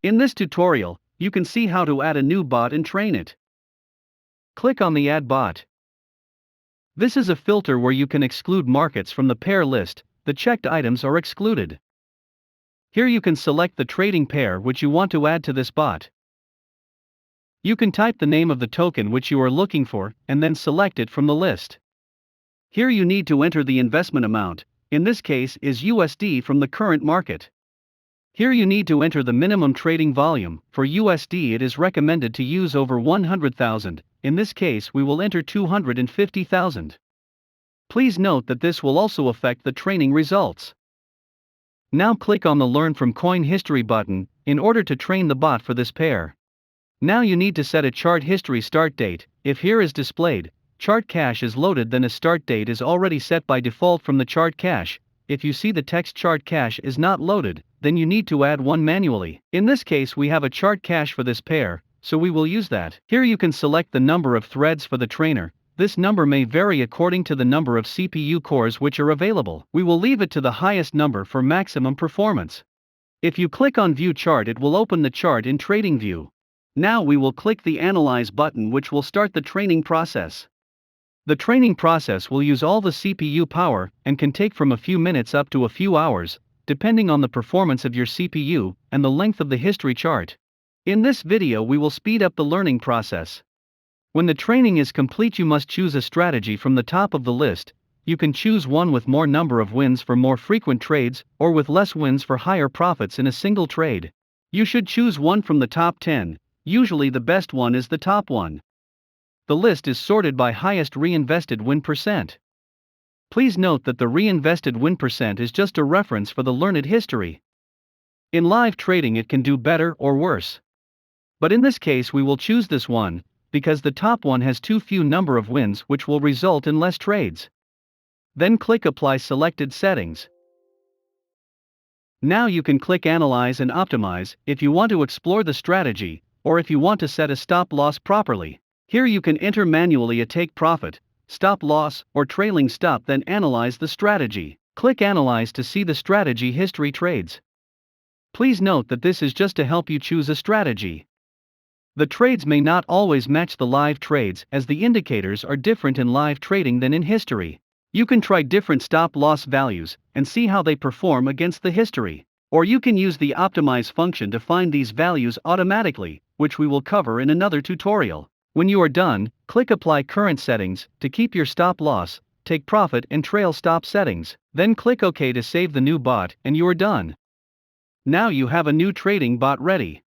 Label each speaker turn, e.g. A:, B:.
A: In this tutorial, you can see how to add a new bot and train it. Click on the Add Bot. This is a filter where you can exclude markets from the pair list. The checked items are excluded. Here you can select the trading pair which you want to add to this bot. You can type the name of the token which you are looking for, and then select it from the list. Here you need to enter the investment amount, in this case is USD from the current market. Here you need to enter the minimum trading volume. For USD it is recommended to use over 100,000, in this case we will enter 250,000. Please note that this will also affect the training results. Now click on the Learn from Coin History button, in order to train the bot for this pair. Now you need to set a chart history start date. If here is displayed, chart cache is loaded, then a start date is already set by default from the chart cache. If you see the text chart cache is not loaded, then you need to add one manually. In this case we have a chart cache for this pair, so we will use that. Here you can select the number of threads for the trainer. This number may vary according to the number of CPU cores which are available. We will leave it to the highest number for maximum performance. If you click on View Chart, it will open the chart in TradingView. Now we will click the Analyze button which will start the training process. The training process will use all the CPU power and can take from a few minutes up to a few hours, depending on the performance of your CPU and the length of the history chart. In this video we will speed up the learning process. When the training is complete, you must choose a strategy from the top of the list. You can choose one with more number of wins for more frequent trades, or with less wins for higher profits in a single trade. You should choose one from the top 10, usually the best one is the top one. The list is sorted by highest reinvested win percent. Please note that the reinvested win percent is just a reference for the learned history. In live trading it can do better or worse. But in this case we will choose this one, because the top one has too few number of wins which will result in less trades. Then click Apply Selected Settings. Now you can click Analyze and Optimize if you want to explore the strategy, or if you want to set a stop loss properly. Here you can enter manually a take profit, stop loss, or trailing stop, then analyze the strategy. Click Analyze to see the strategy history trades. Please note that this is just to help you choose a strategy. The trades may not always match the live trades, as the indicators are different in live trading than in history. You can try different stop loss values and see how they perform against the history. Or you can use the Optimize function to find these values automatically, which we will cover in another tutorial. When you are done, click Apply Current Settings to keep your stop loss, take profit and trail stop settings. Then click OK to save the new bot and you are done. Now you have a new trading bot ready.